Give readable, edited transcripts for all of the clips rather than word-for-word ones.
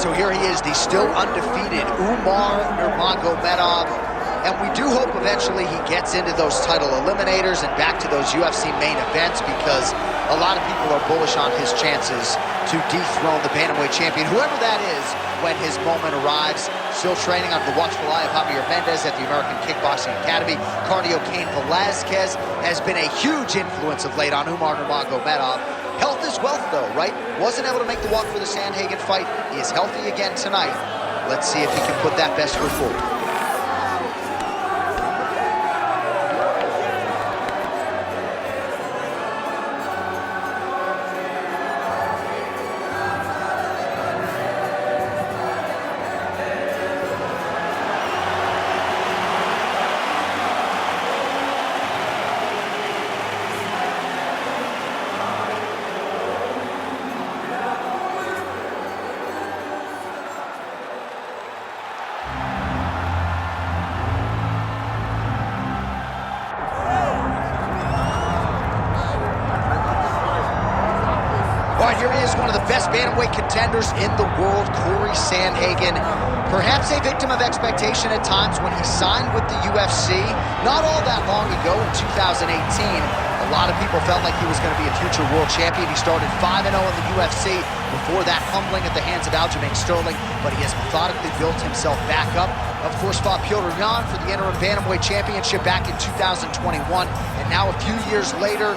So here he is, the still undefeated Umar Nurmagomedov. And we do hope eventually he gets into those title eliminators and back to those UFC main events, because a lot of people are bullish on his chances to dethrone the Bantamweight champion, whoever that is, when his moment arrives. Still training under the watchful eye of Javier Mendez at the American Kickboxing Academy. Cardio Cain Velasquez has been a huge influence of late on Umar Nurmagomedov. Health is wealth, though, right? Wasn't able to make the walk for the Sandhagen fight. He is healthy again tonight. Let's see if he can put that best foot forward. All right, here he is, one of the best bantamweight contenders in the world, Cory Sandhagen. Perhaps a victim of expectation at times when he signed with the UFC not all that long ago in 2018. A lot of people felt like he was going to be a future world champion. He started 5-0 in the UFC. Before that, humbling at the hands of Aljamain Sterling, but he has methodically built himself back up. Of course, fought Petr Yan for the interim bantamweight championship back in 2021, and now a few years later,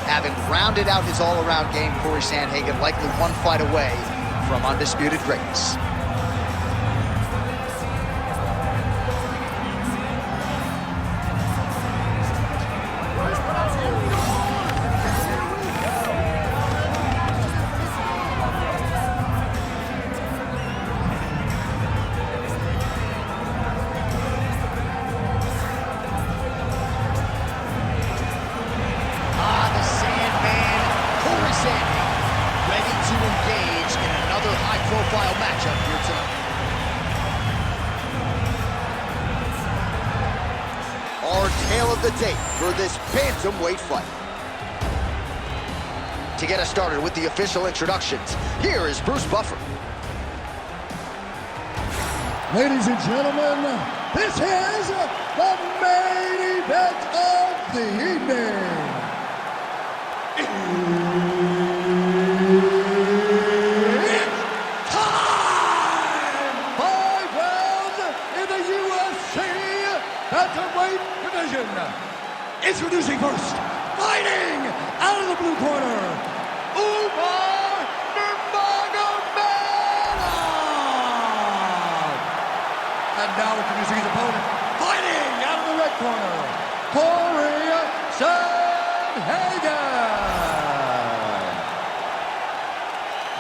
having rounded out his all-around game, Cory Sandhagen likely one fight away from undisputed greatness. Ready to engage in another high-profile matchup here tonight. Our tale of the tape for this bantamweight fight. To get us started with the official introductions, here is Bruce Buffer. Ladies and gentlemen, this is the main event of the evening. Bantamweight division. Introducing first, fighting out of the blue corner, Umar Nurmagomedov. And now introducing his opponent, fighting out of the red corner, Cory Sandhagen.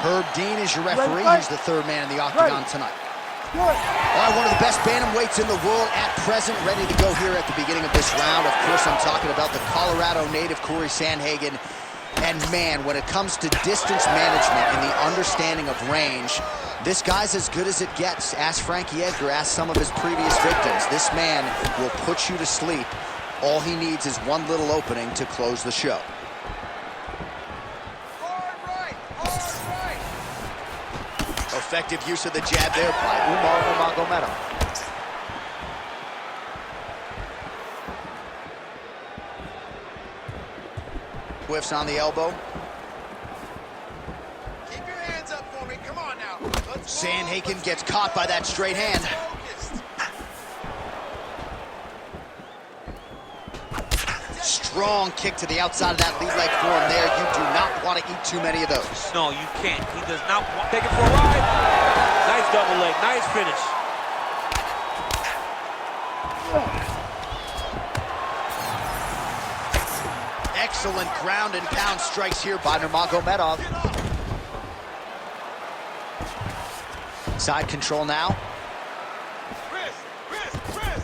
Herb Dean is your referee. He's the third man in the octagon tonight. All right, one of the best bantamweights in the world at present, ready to go here at the beginning of this round. Of course, I'm talking about the Colorado native, Cory Sandhagen. And man, when it comes to distance management and the understanding of range, this guy's as good as it gets. Ask Frankie Edgar, ask some of his previous victims. This man will put you to sleep. All he needs is one little opening to close the show. Effective use of the jab there by Umar Nurmagomedov. Whiffs on the elbow. Keep your hands up for me. Come on now. Sandhagen gets caught by that straight hand. Strong kick to the outside of that lead leg form there. You do not want to eat too many of those. No, you can't. He does not want to take it for a ride. Nice double leg. Nice finish. Excellent ground and pound strikes here by Nurmagomedov. Side control now.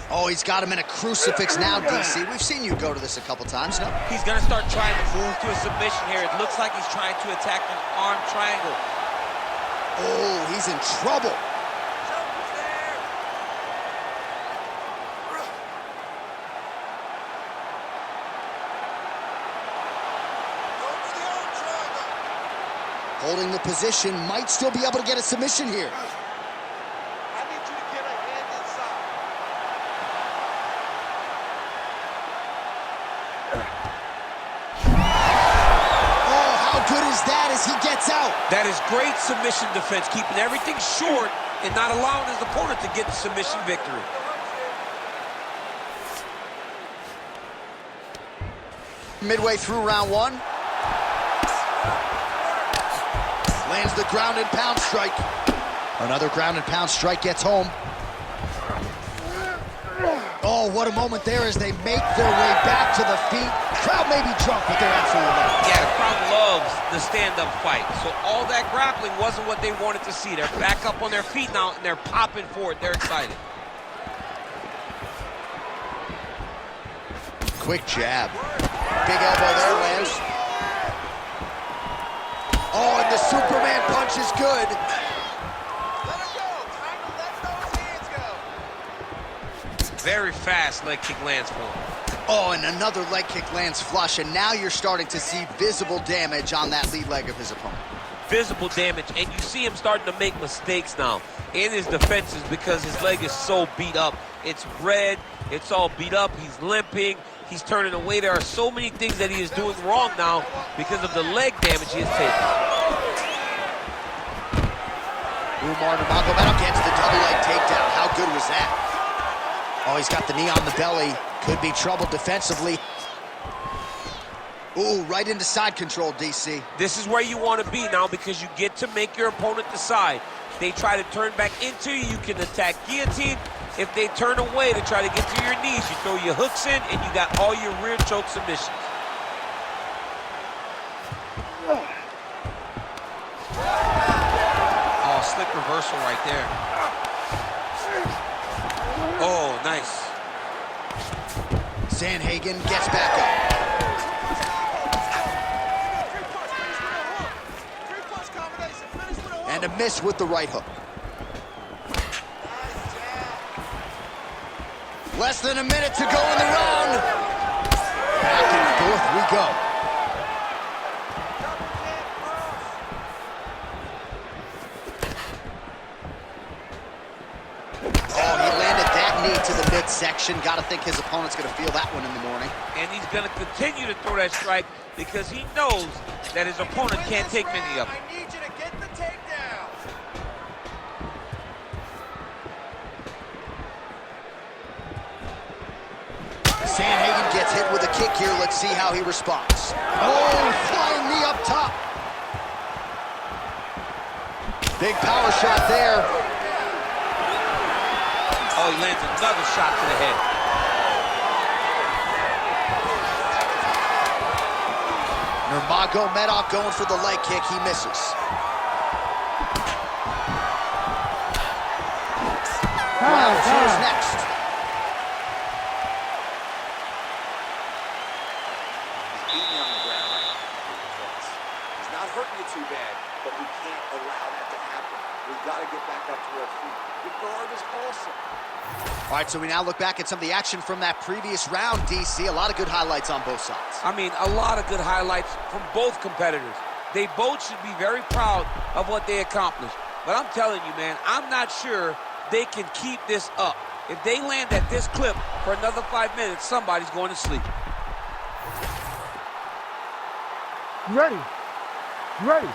Oh, he's got him in a crucifix now, DC. We've seen you go to this a couple times, no? He's going to start trying to move to a submission here. It looks like he's trying to attack an arm triangle. Oh, he's in trouble. Holding the position, might still be able to get a submission here. as he gets out. That is great submission defense, keeping everything short and not allowing his opponent to get the submission victory. Midway through round one. Lands the ground and pound strike. Another ground and pound strike gets home. Oh, what a moment there as they make their way back to the feet. Crowd may be drunk, but they're absolutely loving it. Yeah, the crowd loves the stand-up fight. So all that grappling wasn't what they wanted to see. They're back up on their feet now, and they're popping for it. They're excited. Quick jab. Big elbow there, lands. Oh, and the Superman punch is good. Let him go. Time to let those hands go. Very fast leg kick lands for him. Oh, and another leg kick lands flush, and now you're starting to see visible damage on that lead leg of his opponent. Visible damage, and you see him starting to make mistakes now in his defenses because his leg is so beat up. It's red, it's all beat up, he's limping, he's turning away. There are so many things that he is doing wrong now because of the leg damage he has taken. Umar Nurmagomedov gets the double leg takedown. How good was that? Oh, he's got the knee on the belly. Could be trouble defensively. Ooh, right into side control, DC. This is where you want to be now because you get to make your opponent decide. They try to turn back into you, you can attack guillotine. If they turn away to try to get to your knees, you throw your hooks in and you got all your rear choke submissions. Oh, slick reversal right there. Oh, nice. Sandhagen gets back up. And a miss with the right hook. Less than a minute to go in the round. Back and forth we go. Oh, he landed that knee to the midsection. Got to think his opponent's going to feel that one in the morning. And he's going to continue to throw that strike because he knows that his opponent can't take many of them. I need you to get the takedown. Sandhagen gets hit with a kick here. Let's see how he responds. Oh, flying knee up top. Big power shot there. Oh, he lands another shot to the head. Nurmagomedov going for the leg kick. He misses. Round two is next. He's not hurting you too bad, but we can't allow that to happen. We've got to get back up to our feet. The guard is awesome. All right, so we now look back at some of the action from that previous round, DC. A lot of good highlights on both sides. I mean, a lot of good highlights from both competitors. They both should be very proud of what they accomplished. But I'm telling you, man, I'm not sure they can keep this up. If they land at this clip for another 5 minutes, somebody's going to sleep. You ready? You ready?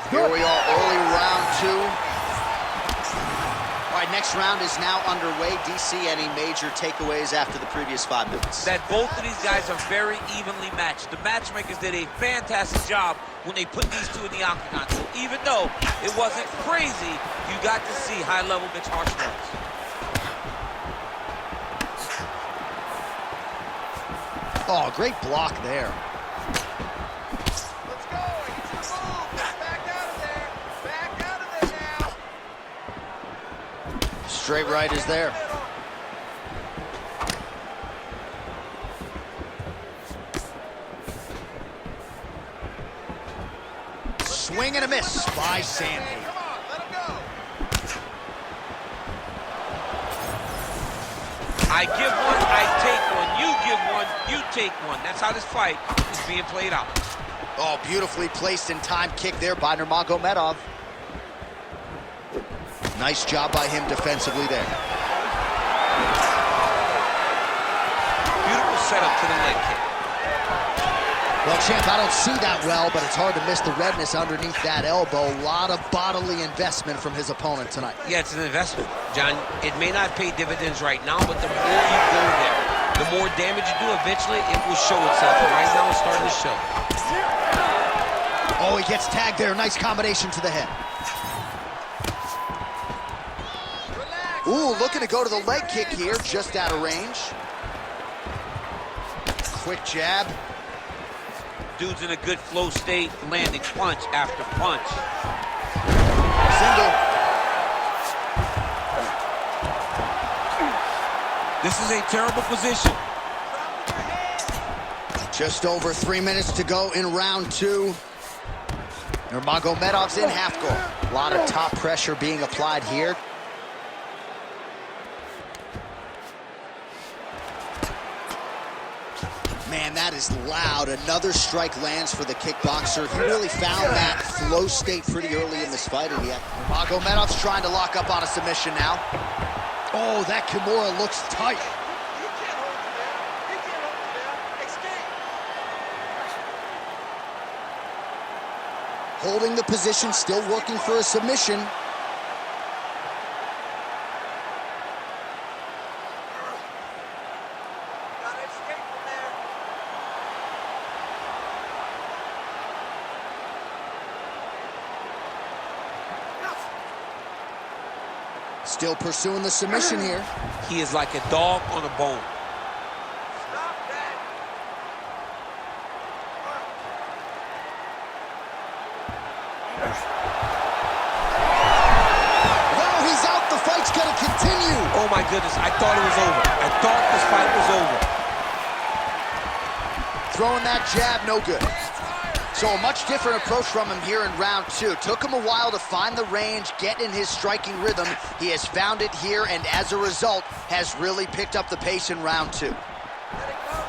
Here we are, early round two. All right, next round is now underway. DC, any major takeaways after the previous 5 minutes? That both of these guys are very evenly matched. The matchmakers did a fantastic job when they put these two in the octagon. So even though it wasn't crazy, you got to see high-level mixed martial arts. Oh, great block there. Let's go. It's a move. Back out of there. Back out of there now. Straight right is there. Swing and a miss by Sandhagen. Come on, let him go. I give one, I take one. You give one, you take one. That's how this fight is being played out. Oh, beautifully placed in time kick there by Nurmagomedov. Nice job by him defensively there. Beautiful setup to the leg kick. Well, champ, I don't see that well, but it's hard to miss the redness underneath that elbow. A lot of bodily investment from his opponent tonight. Yeah, it's an investment, John. It may not pay dividends right now, but the more you go there, the more damage you do, eventually it will show itself. And right now it's starting to show. Oh, he gets tagged there. Nice combination to the head. Ooh, looking to go to the leg kick here, just out of range. Quick jab. Dude's in a good flow state, landing punch after punch. Single. This is a terrible position. Just over 3 minutes to go in round 2. Nurmagomedov's in half guard. A lot of top pressure being applied here. Man, that is loud. Another strike lands for the kickboxer. He really found that flow state pretty early in this fight. Nurmagomedov's trying to lock up on a submission now. Oh, that Kimura looks tight. You can't hold him there. You can't hold him there. Escape. Holding the position, still working for a submission. Gotta escape from there. Still pursuing the submission here. He is like a dog on a bone. Stop that. Wow, he's out. The fight's gonna continue. Oh my goodness, I thought it was over. I thought this fight was over. Throwing that jab, no good. So a much different approach from him here in round 2. Took him a while to find the range, get in his striking rhythm. He has found it here, and as a result, has really picked up the pace in round 2. Let it go now.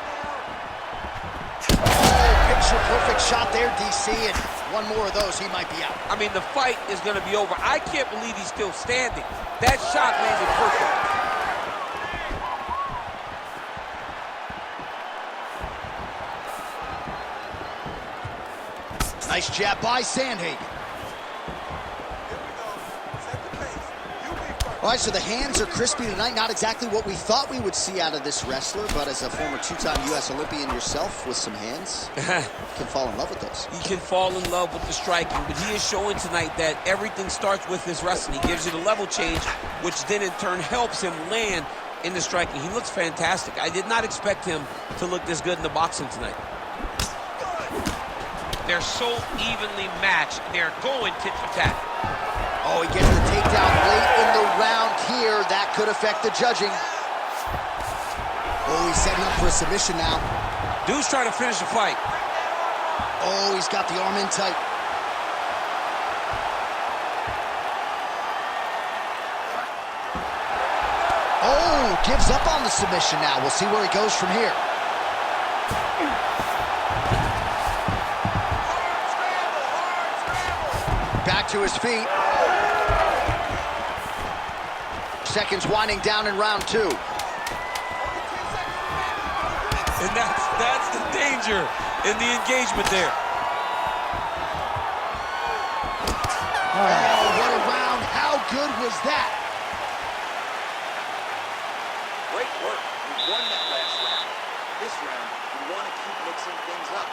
Oh, picture-perfect shot there, DC, and one more of those, he might be out. I mean, the fight is going to be over. I can't believe he's still standing. That shot landed perfect. Nice jab by Sandhagen. Here we go. Set the pace. You be first. All right, so the hands are crispy tonight. Not exactly what we thought we would see out of this wrestler, but as a former 2-time U.S. Olympian yourself with some hands, you can fall in love with those. He can fall in love with the striking, but he is showing tonight that everything starts with his wrestling. He gives you the level change, which then in turn helps him land in the striking. He looks fantastic. I did not expect him to look this good in the boxing tonight. They're so evenly matched. They're going tit for tat. Oh, he gets the takedown late in the round here. That could affect the judging. Oh, he's setting up for a submission now. Dude's trying to finish the fight. Oh, he's got the arm in tight. Oh, gives up on the submission now. We'll see where he goes from here. Back to his feet. Seconds winding down in round 2. And that's the danger in the engagement there. Oh, what a round. How good was that? Great work. You won that last round. This round, you want to keep mixing things up.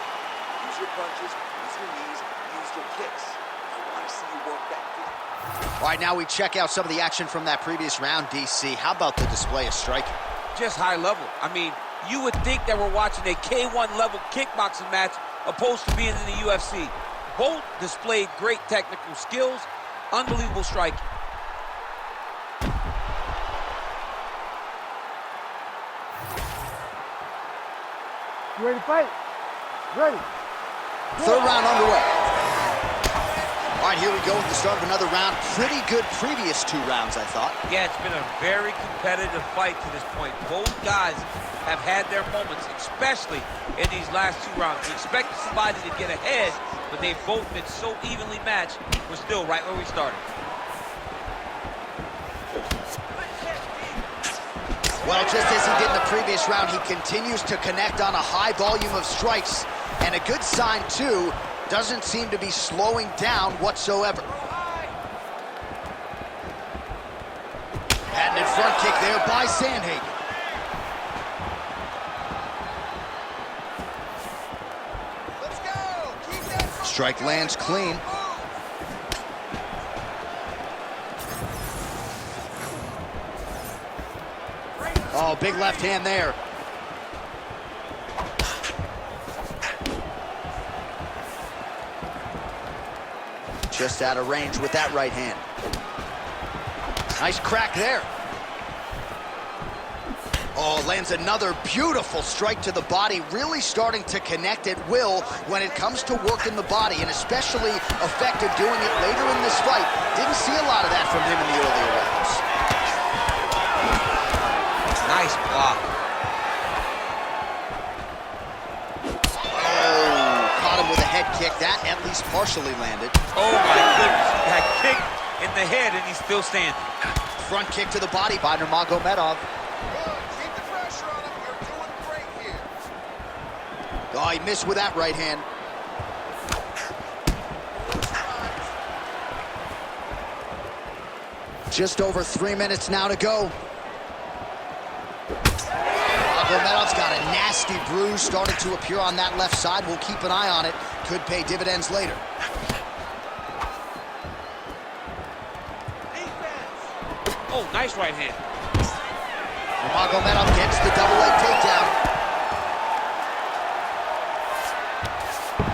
Use your punches, use your knees, use your kicks. I want to see you work that feet. All right, now we check out some of the action from that previous round, DC. How about the display of striking? Just high level. I mean, you would think that we're watching a K1 level kickboxing match opposed to being in the UFC. Both displayed great technical skills, unbelievable striking. You ready to fight? Ready. Third round underway. All right, here we go with the start of another round. Pretty good previous 2 rounds, I thought. Yeah, it's been a very competitive fight to this point. Both guys have had their moments, especially in these last 2 rounds. We expected somebody to get ahead, but they've both been so evenly matched. We're still right where we started. Well, just as he did in the previous round, he continues to connect on a high volume of strikes. And a good sign, too, doesn't seem to be slowing down whatsoever. Patented front kick there by Sandhagen. Let's go. Keep that front Strike kick lands going. clean. Oh, big left hand there. Just out of range with that right hand. Nice crack there. Oh, lands another beautiful strike to the body, really starting to connect at will when it comes to working the body, and especially effective doing it later in this fight. Didn't see a lot of that from him in the earlier rounds. Nice block. Oh, caught him with a head kick. That at least partially landed. Oh my goodness, he got kicked in the head and he's still standing. Front kick to the body by Nurmagomedov. Good. Keep the pressure on him. You're doing great here. Oh, he missed with that right hand. Just over 3 minutes now to go. Nurmagomedov's got a nasty bruise starting to appear on that left side. We'll keep an eye on it. Could pay dividends later. Oh, nice right hand. Nurmagomedov gets the double leg takedown.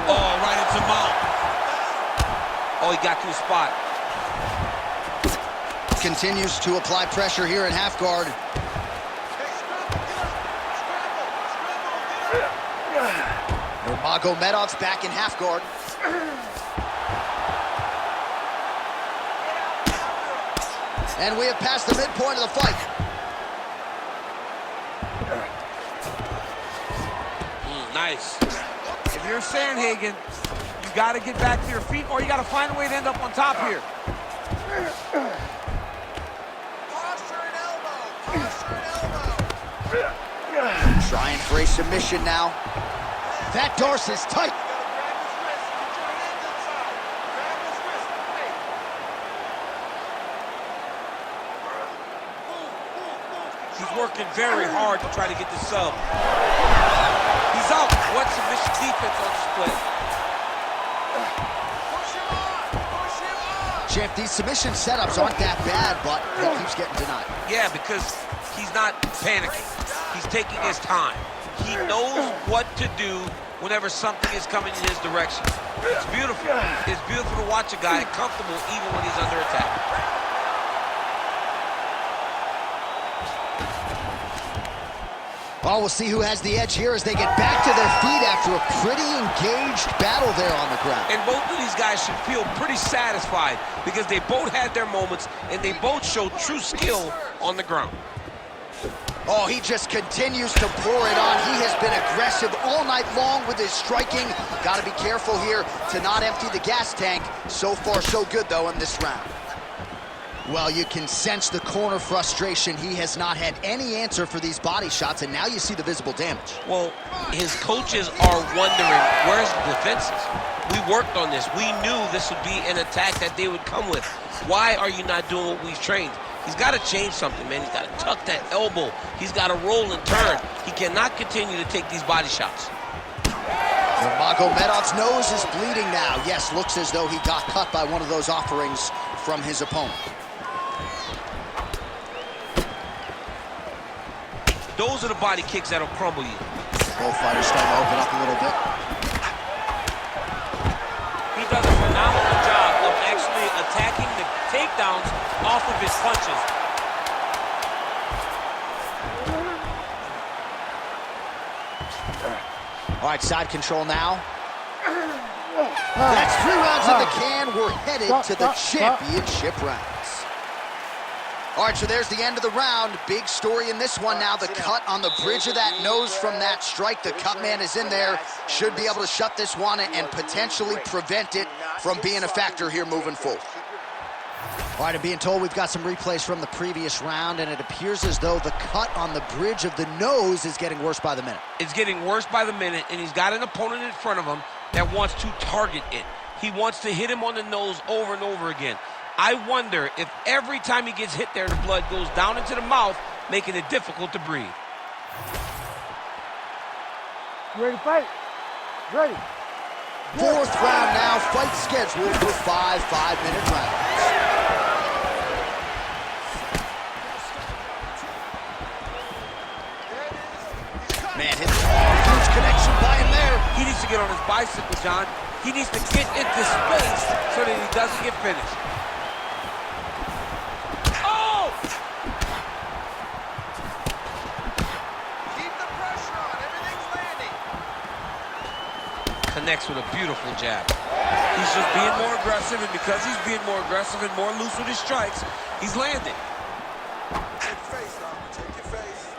Oh, right into mount. Oh, he got to the spot. Continues to apply pressure here in half guard. Nurmagomedov's back in half guard. And we have passed the midpoint of the fight. Nice. If you're Sandhagen, you got to get back to your feet, or you got to find a way to end up on top here. Posture and elbow. Posture and elbow. Trying for a submission now. That dorsus tight. You gotta grab his wrist. Get your hands inside. Grab his wrist. Hey. He's working very hard to try to get the sub. He's out. What submission defense on display? Push him on. Push him on. Champ, these submission setups aren't that bad, but he keeps getting denied. Yeah, because he's not panicking. He's taking his time. He knows what to do whenever something is coming in his direction. It's beautiful. It's beautiful to watch a guy comfortable even when he's under attack. Well, we'll see who has the edge here as they get back to their feet after a pretty engaged battle there on the ground. And both of these guys should feel pretty satisfied because they both had their moments and they both showed true skill on the ground. Oh, he just continues to pour it on. He has been aggressive all night long with his striking. Got to be careful here to not empty the gas tank. So far, so good, though, in this round. Well, you can sense the corner frustration. He has not had any answer for these body shots, and now you see the visible damage. Well, his coaches are wondering, where's the defenses? We worked on this. We knew this would be an attack that they would come with. Why are you not doing what we've trained? He's got to change something, man. He's got to tuck that elbow. He's got to roll and turn. He cannot continue to take these body shots. Nurmagomedov's nose is bleeding now. Yes, looks as though he got cut by one of those offerings from his opponent. Those are the body kicks that'll crumble you. Both fighters starting to open up a little bit. He does a phenomenal job of actually attacking the takedowns off of his punches. All right, side control now. That's 3 rounds in the can. We're headed to the championship rounds. All right, so there's the end of the round. Big story in this one now. The cut on the bridge of that nose from that strike. The cut man is in there. Should be able to shut this one and potentially prevent it from being a factor here moving forward. All right, I'm being told we've got some replays from the previous round, and it appears as though the cut on the bridge of the nose is getting worse by the minute. It's getting worse by the minute, and he's got an opponent in front of him that wants to target it. He wants to hit him on the nose over and over again. I wonder if every time he gets hit there, the blood goes down into the mouth, making it difficult to breathe. You ready to fight? Ready. Fourth round now, fight scheduled for 5 5-minute rounds. Man, huge connection by him there. He needs to get on his bicycle, John. He needs to get into space so that he doesn't get finished. Oh! Keep the pressure on. Everything's landing. Connects with a beautiful jab. He's just being more aggressive, and because he's being more aggressive and more loose with his strikes, he's landing. Take face, Dom. Take your face.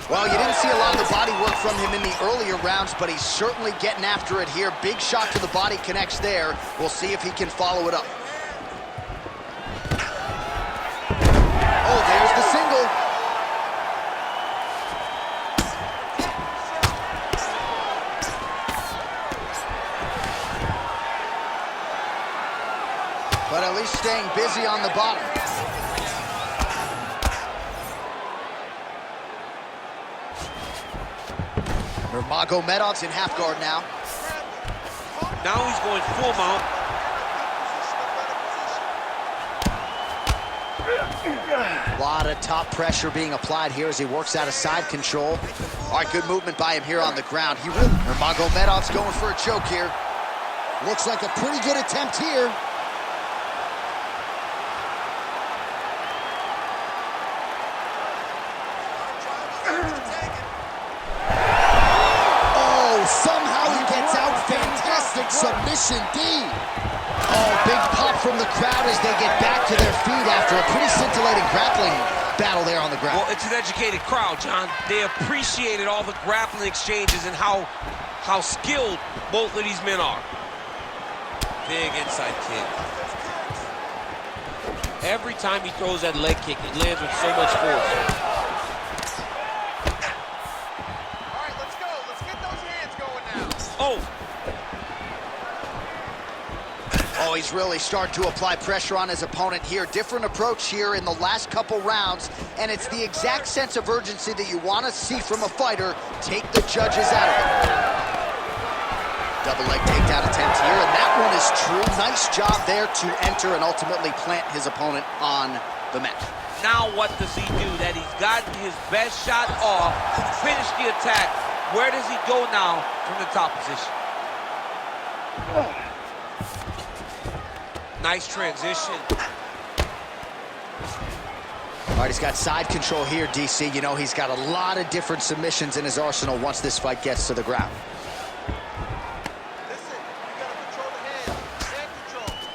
Well, you didn't see a lot of the body work from him in the earlier rounds, but he's certainly getting after it here. Big shot to the body connects there. We'll see if he can follow it up. Oh, there's the single. But at least staying busy on the bottom. Nurmagomedov's in half guard now. Now he's going full mount. A lot of top pressure being applied here as he works out of side control. All right, good movement by him here on the ground. Nurmagomedov's going for a choke here. Looks like a pretty good attempt here. Somehow he gets out. Fantastic submission D. Oh, big pop from the crowd as they get back to their feet after a pretty scintillating grappling battle there on the ground. Well, it's an educated crowd, John. They appreciated all the grappling exchanges and how skilled both of these men are. Big inside kick. Every time he throws that leg kick, it lands with so much force. Oh, he's really starting to apply pressure on his opponent here. Different approach here in the last couple rounds, and it's the exact sense of urgency that you want to see from a fighter. Take the judges out of it. Double leg takedown attempt here, and that one is true. Nice job there to enter and ultimately plant his opponent on the mat. Now what does he do? That he's gotten his best shot off, finished the attack. Where does he go now from the top position? Nice transition. All right, he's got side control here, DC. You know, he's got a lot of different submissions in his arsenal once this fight gets to the ground. Listen, you gotta control the hand.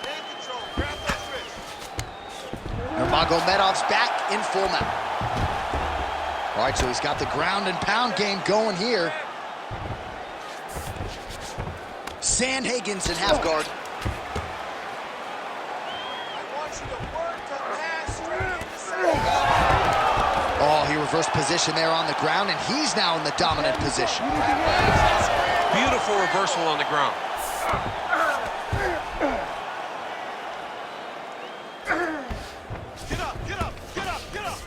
Hand control. Grab those wrists. Nurmagomedov's back in full mount. All right, so he's got the ground and pound game going here. Sandhagen's in half guard. Oh, he reversed position there on the ground, and he's now in the dominant position. Beautiful reversal on the ground. Get up, get up, get up, get up.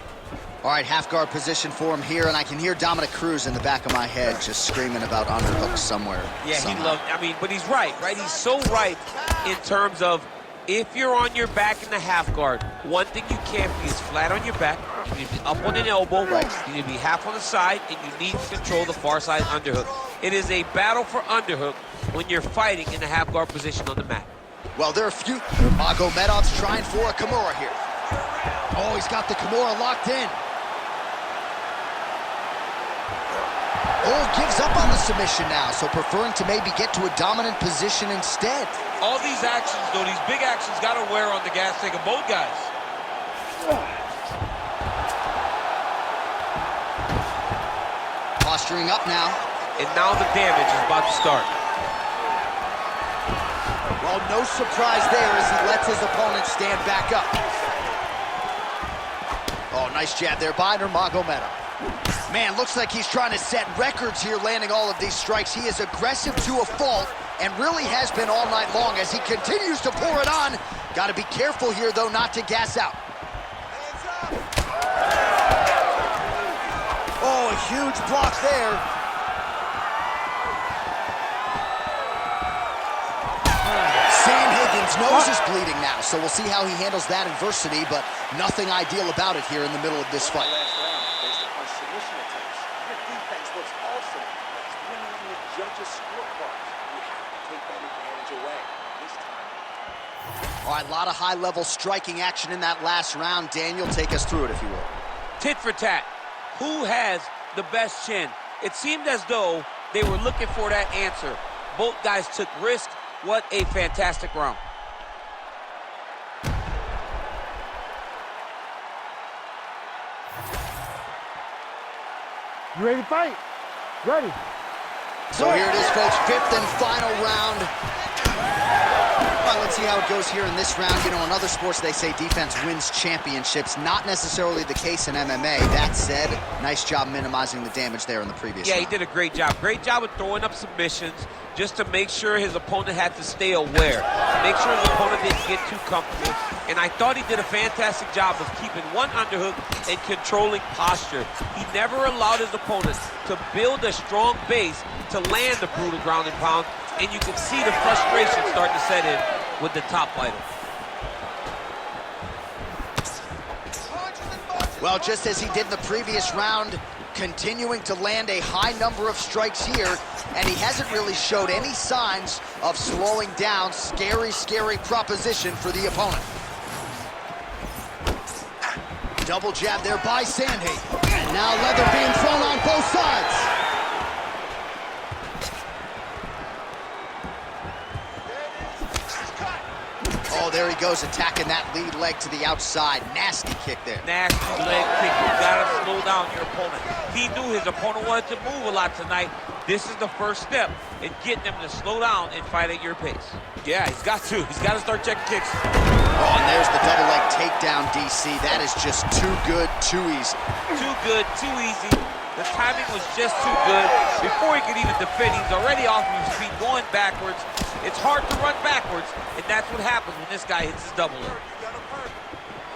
All right, half guard position for him here, and I can hear Dominic Cruz in the back of my head just screaming about underhooks somewhere. Yeah, somehow. he loved, I mean, but he's right? He's so right in terms of if you're on your back in the half guard, one thing you can't be is flat on your back. You need to be up on an elbow. Right. You need to be half on the side, and you need to control the far side underhook. It is a battle for underhook when you're fighting in the half guard position on the mat. Well, there are a few. Nurmagomedov's trying for a Kimura here. Oh, he's got the Kimura locked in. Oh, gives up on the submission now, so preferring to maybe get to a dominant position instead. All these actions, though, these big actions got to wear on the gas tank of both guys. Posturing up now. And now the damage is about to start. Well, no surprise there as he lets his opponent stand back up. Nice jab there by Nurmagomedov. Man, looks like he's trying to set records here, landing all of these strikes. He is aggressive to a fault and really has been all night long as he continues to pour it on. Got to be careful here, though, not to gas out. Oh, a huge block there. Sandhagen's nose is bleeding now, so we'll see how he handles that adversity, but nothing ideal about it here in the middle of this fight. Last round, based upon submission attempts. Your defense looks awesome, but it's winning on the judges' scorecards. You have to take that advantage away this time. All right, a lot of high-level striking action in that last round. Daniel, take us through it, if you will. Tit for tat. Who has the best chin? It seemed as though they were looking for that answer. Both guys took risks. What a fantastic round. You ready to fight? Ready. So here it is, folks, fifth and final round. All right, let's see how it goes here in this round. You know, in other sports, they say defense wins championships. Not necessarily the case in MMA. That said, nice job minimizing the damage there in the previous round. Yeah, he did a great job. Great job of throwing up submissions just to make sure his opponent had to stay aware. Make sure his opponent didn't get too comfortable. And I thought he did a fantastic job of keeping one underhook and controlling posture. He never allowed his opponent to build a strong base to land the brutal ground and pound. And you can see the frustration starting to set in with the top fighter. Well, just as he did in the previous round, continuing to land a high number of strikes here, and he hasn't really showed any signs of slowing down. Scary, scary proposition for the opponent. Double jab there by Sandhagen. And now leather being thrown on both sides. Oh, there he goes, attacking that lead leg to the outside. Nasty kick there. Nasty leg kick. You gotta slow down your opponent. He knew his opponent wanted to move a lot tonight. This is the first step in getting him to slow down and fight at your pace. Yeah, he's got to. He's got to start checking kicks. Oh, and there's the double leg takedown, DC. That is just too good, too easy. Too good, too easy. The timing was just too good. Before he could even defend, he's already off of his feet, going backwards. It's hard to run backwards, and that's what happens when this guy hits his double leg. You got him hurt.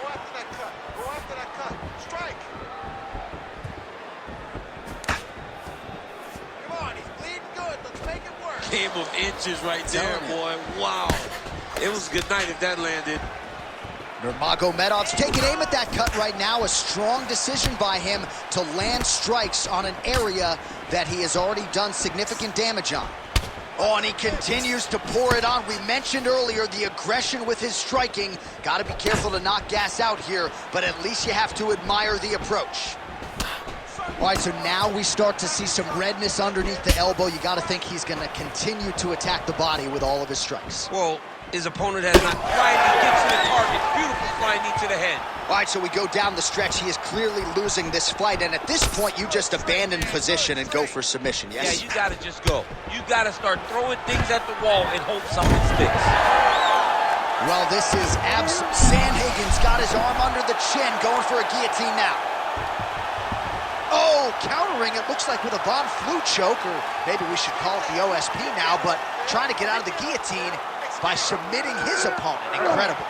Go after that cut. Go after that cut. Strike. Come on, he's bleeding good. Let's make it work. Game of inches right there, boy. Wow. It was a good night if that landed. Nurmagomedov's taking aim at that cut right now. A strong decision by him to land strikes on an area that he has already done significant damage on. Oh, and he continues to pour it on. We mentioned earlier the aggression with his striking. Got to be careful to not gas out here, but at least you have to admire the approach. All right, so now we start to see some redness underneath the elbow. You got to think he's going to continue to attack the body with all of his strikes. Well, his opponent has not quite gets to the target. Beautiful flying knee to the head. All right, so we go down the stretch. He is clearly losing this fight, and at this point, you just abandon position and go for submission, yes? Yeah, you got to just go. You got to start throwing things at the wall and hope something sticks. Well, this is Sandhagen's got his arm under the chin, going for a guillotine now. Oh, countering, it looks like with a Von Flue choke, or maybe we should call it the OSP now, but trying to get out of the guillotine by submitting his opponent. Incredible.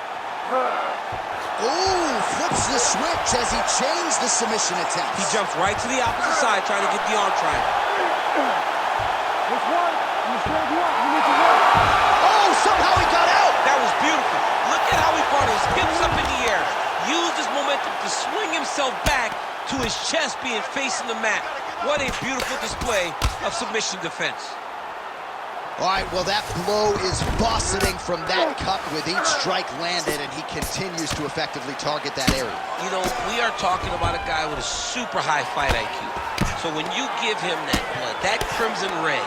Ooh, flips the switch as he changed the submission attempt. He jumps right to the opposite side, trying to get the arm triangle. Which one? You said what? You need to work. Oh, somehow he got out. That was beautiful. Look at how he brought his hips up in the air. Used his momentum to swing himself back to his chest being facing the mat. What a beautiful display of submission defense. All right, well, that blow is buffeting from that cut with each strike landed, and he continues to effectively target that area. You know, we are talking about a guy with a super high fight IQ. So when you give him that blood, that crimson red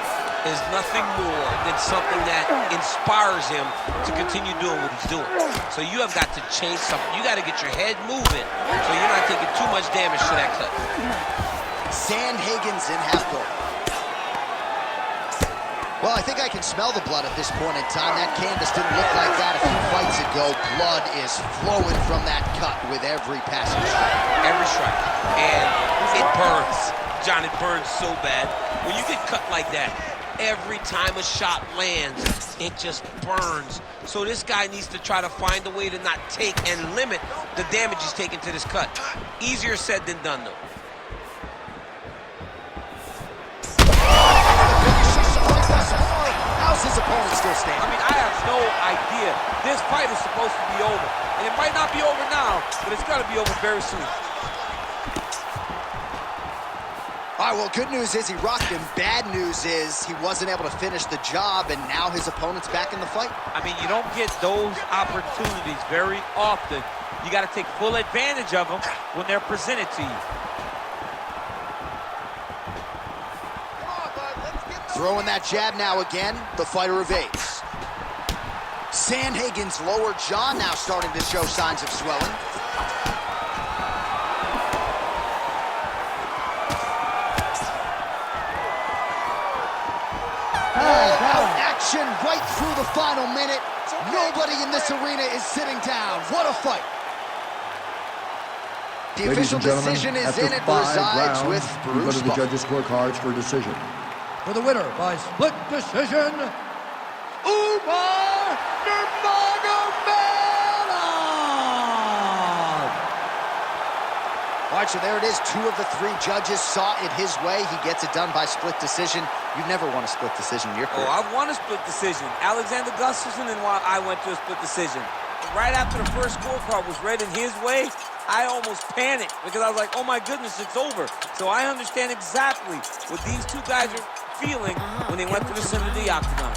is nothing more than something that inspires him to continue doing what he's doing. So you have got to change something. You got to get your head moving so you're not taking too much damage to that cut. Sandhagen's in half guard. Well, I think I can smell the blood at this point in time. That canvas didn't look like that a few fights ago. Blood is flowing from that cut with every passing strike. Every burns. John, it burns so bad. When you get cut like that, every time a shot lands, it just burns. So this guy needs to try to find a way to not take and limit the damage he's taking to this cut. Easier said than done, though. How's his opponent still standing? I mean, I have no idea. This fight is supposed to be over. And it might not be over now, but it's got to be over very soon. All right, well, good news is he rocked him. Bad news is he wasn't able to finish the job, and now his opponent's back in the fight. I mean, you don't get those opportunities very often. You got to take full advantage of them when they're presented to you. Throwing that jab now again, the fighter evades. Sandhagen's lower jaw now starting to show signs of swelling. Action right through the final minute. Nobody in this arena is sitting down. What a fight. The official decision is in. It resides with Bruce. Go to the judges' scorecards for decision. For the winner by split decision, Umar Nurmagomedov! All right, so there it is. 2 of the 3 judges saw it his way. He gets it done by split decision. You've never won a split decision in your career. Oh, I've won a split decision. Alexander Gustafsson and I went to a split decision. Right after the first scorecard was read in his way, I almost panicked because I was like, oh my goodness, it's over. So I understand exactly what these 2 guys are feeling when they went to the center of the octagon.